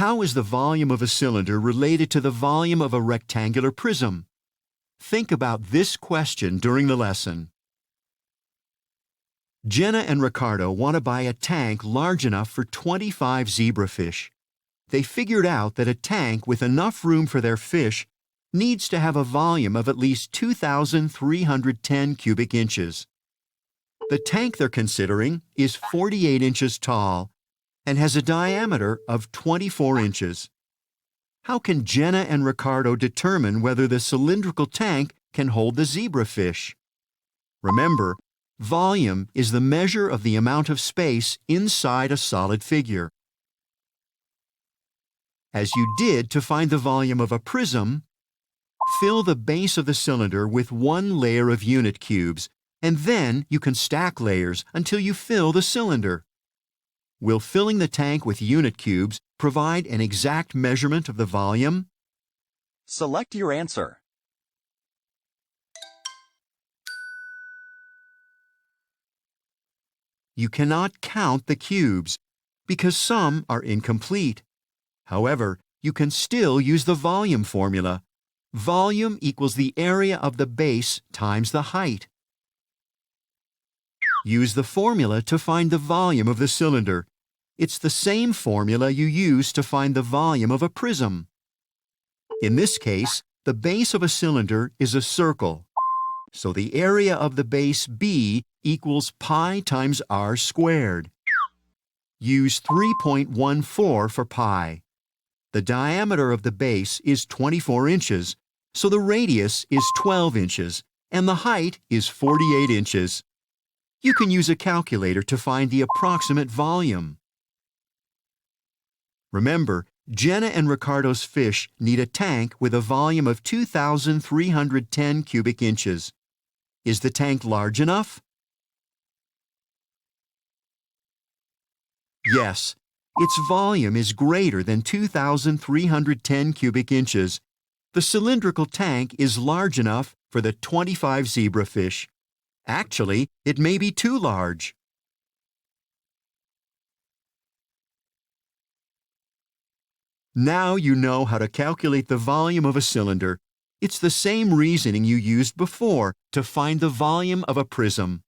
How is the volume of a cylinder related to the volume of a rectangular prism? Think about this question during the lesson. Jenna and Ricardo want to buy a tank large enough for 25 zebrafish. They figured out that a tank with enough room for their fish needs to have a volume of at least 2,310 cubic inches. The tank they're considering is 48 inches tall and has a diameter of 24 inches. How can Jenna and Ricardo determine whether the cylindrical tank can hold the zebrafish? Remember, volume is the measure of the amount of space inside a solid figure. As you did to find the volume of a prism, fill the base of the cylinder with one layer of unit cubes, and then you can stack layers until you fill the cylinder. Will filling the tank with unit cubes provide an exact measurement of the volume? Select your answer. You cannot count the cubes because some are incomplete. However, you can still use the volume formula. Volume equals the area of the base times the height. Use the formula to find the volume of the cylinder. It's the same formula you use to find the volume of a prism. In this case, the base of a cylinder is a circle. So the area of the base B equals pi times r squared. Use 3.14 for pi. The diameter of the base is 24 inches, so the radius is 12 inches, and the height is 48 inches. You can use a calculator to find the approximate volume. Remember, Jenna and Ricardo's fish need a tank with a volume of 2,310 cubic inches. Is the tank large enough? Yes, its volume is greater than 2,310 cubic inches. The cylindrical tank is large enough for the 25 zebrafish. Actually, it may be too large. Now you know how to calculate the volume of a cylinder. It's the same reasoning you used before to find the volume of a prism.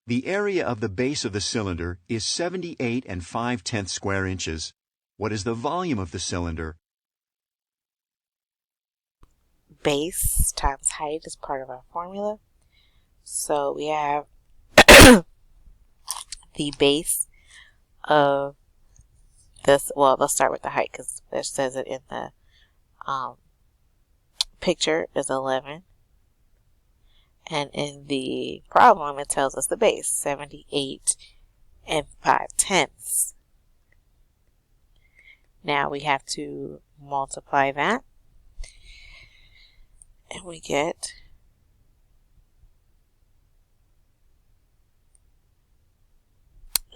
The area of the base of the cylinder is 78 5/10 square inches. What is the volume of the cylinder? Base times height is part of our formula. So we have the base of this, well, let's start with the height because it says it in the picture is 11. And in the problem, it tells us the base, 78 5/10. Now we have to multiply that. And we get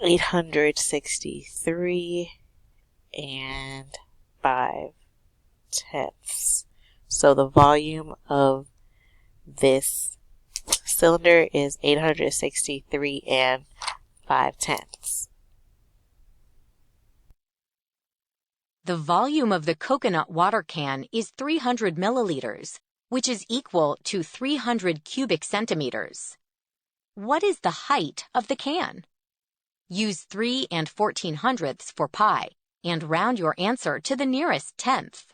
863 5/10. So the volume of this cylinder is 863 5/10. The volume of the coconut water can is 300 milliliters, which is equal to 300 cubic centimeters. What is the height of the can? Use 3 14/100 for pi and round your answer to the nearest tenth.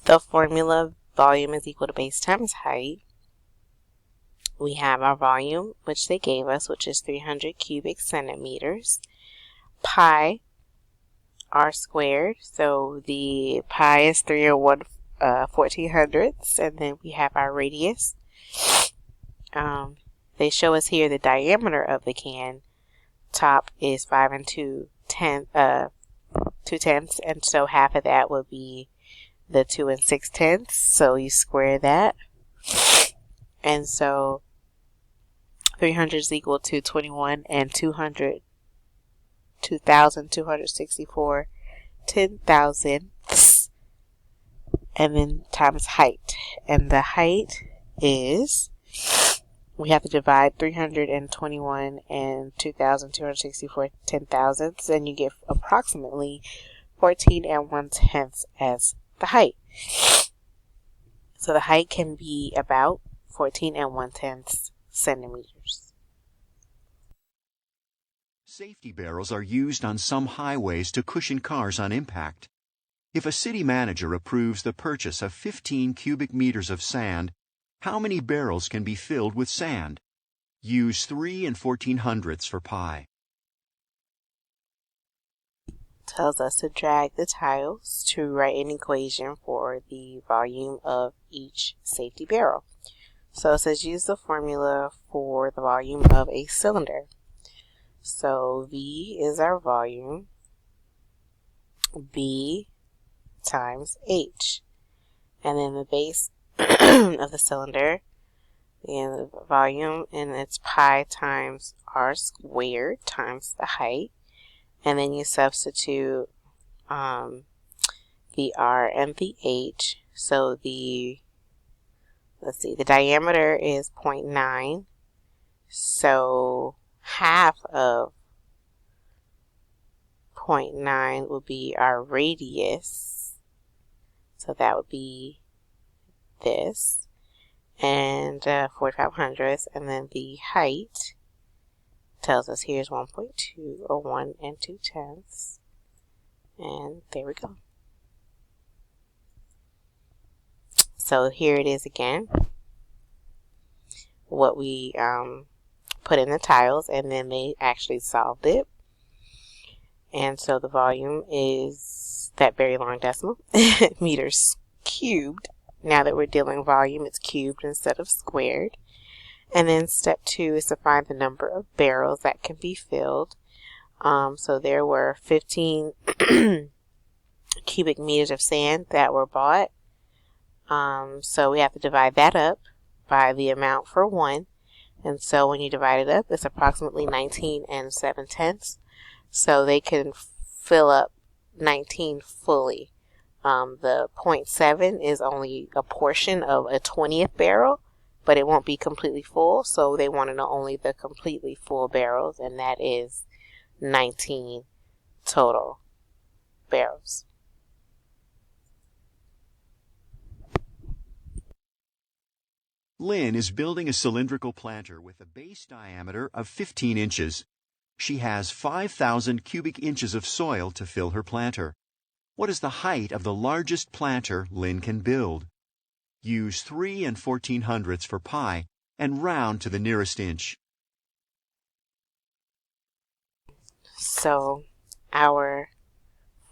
The formula, volume is equal to base times height. We have our volume, which they gave us, which is 300 cubic centimeters. Pi, r squared. So the pi is 3 or 1/1400, and then we have our radius. They show us here the diameter of the can. Top is 5 2/10, and so half of that would be the 2 6/10. So you square that, and so 300 is equal to 21 200, 2,264 10,000 and then times height. And the height is, we have to divide 321 and 2,264 10,000ths, and you get approximately 14 1/10 as the height. So the height can be about 14 1/10 centimeters. Safety barrels are used on some highways to cushion cars on impact. If a city manager approves the purchase of 15 cubic meters of sand, how many barrels can be filled with sand? Use 3 14/100ths for pi. Tells us to drag the tiles to write an equation for the volume of each safety barrel. So it says use the formula for the volume of a cylinder. So V is our volume, B times H. And then the base of the cylinder, and the volume, and it's pi times r squared times the height. And then you substitute the r and the h. So the diameter is 0.9. So half of 0.9 will be our radius. So that would be this. And 45/100ths. And then the height tells us here's 1.2, or 1 2/10. And there we go. So here it is again, what we put in the tiles, and then they actually solved it. And so the volume is that very long decimal, meters cubed. Now that we're dealing volume, it's cubed instead of squared. And then step 2 is to find the number of barrels that can be filled. So there were 15 cubic meters of sand that were bought. So we have to divide that up by the amount for 1. And so when you divide it up, it's approximately 19 7/10. So they can fill up 19 fully. The 0.7 is only a portion of a 20th barrel, but it won't be completely full. So they want to know only the completely full barrels, and that is 19 total barrels. Lynn is building a cylindrical planter with a base diameter of 15 inches. She has 5,000 cubic inches of soil to fill her planter. What is the height of the largest planter Lynn can build? Use 3 14/100ths for pi and round to the nearest inch. So our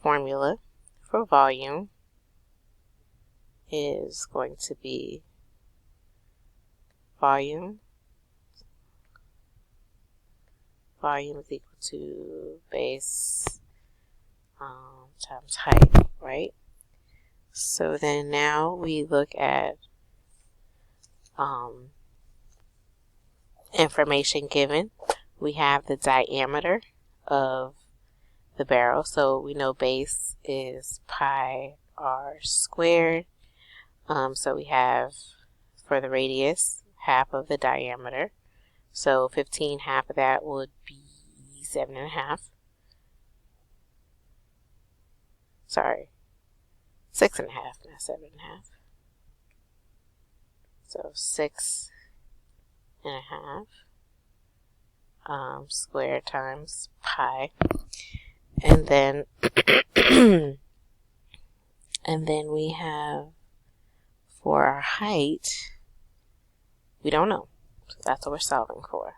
formula for volume is going to be volume is equal to base times height, right? So then now we look at information given. We have the diameter of the barrel, so we know base is pi r squared. So we have, for the radius, half of the diameter. So 15, half of that would be 7.5. Sorry, 6.5, not 7.5. So 6.5 squared times pi, and then and then we have, for our height, we don't know, so that's what we're solving for.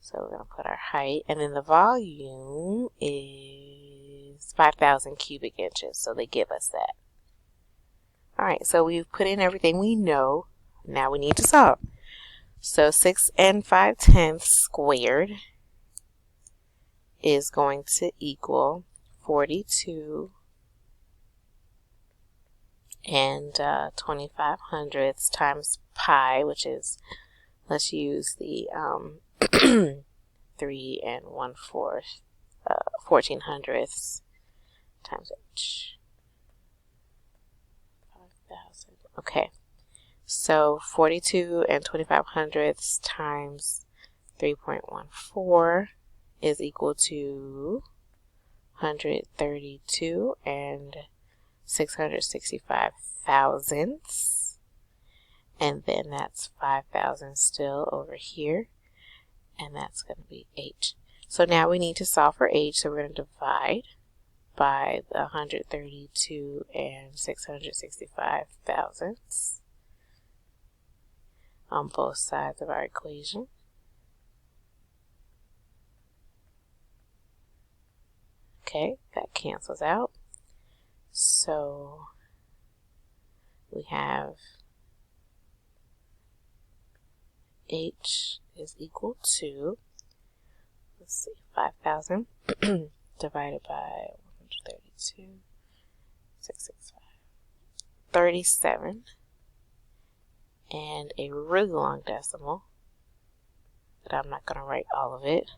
So we're going to put our height, and then the volume is 5,000 cubic inches, so they give us that. Alright, so we've put in everything we know. Now we need to solve. So 6 5/10 squared is going to equal 42 25/100ths times pi, which is, let's use the 3 1/4 14/100ths times h. 5 Okay, so 42 and 25 hundredths times 3.14 is equal to 132 and 665 thousandths. And then that's 5,000 still over here. And that's going to be h. So now we need to solve for h. So we're going to divide by the 132 and 665 thousandths on both sides of our equation. Okay, that cancels out. So we have h is equal to, let's see, 5,000 divided by 132, 665, 37, and a really long decimal, but I'm not going to write all of it.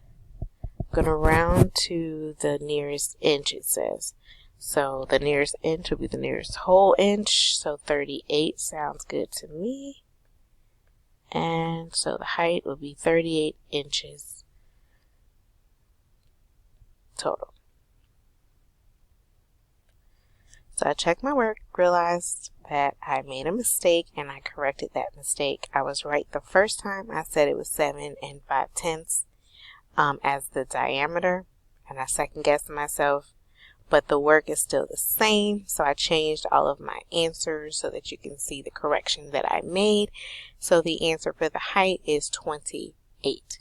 I'm going to round to the nearest inch, it says. So the nearest inch will be the nearest whole inch, so 38 sounds good to me. And so the height will be 38 inches total. So I checked my work, realized that I made a mistake, and I corrected that mistake. I was right the first time. I said it was 7 5/10 as the diameter, and I second guessed myself, but the work is still the same. So I changed all of my answers so that you can see the correction that I made. So the answer for the height is 28.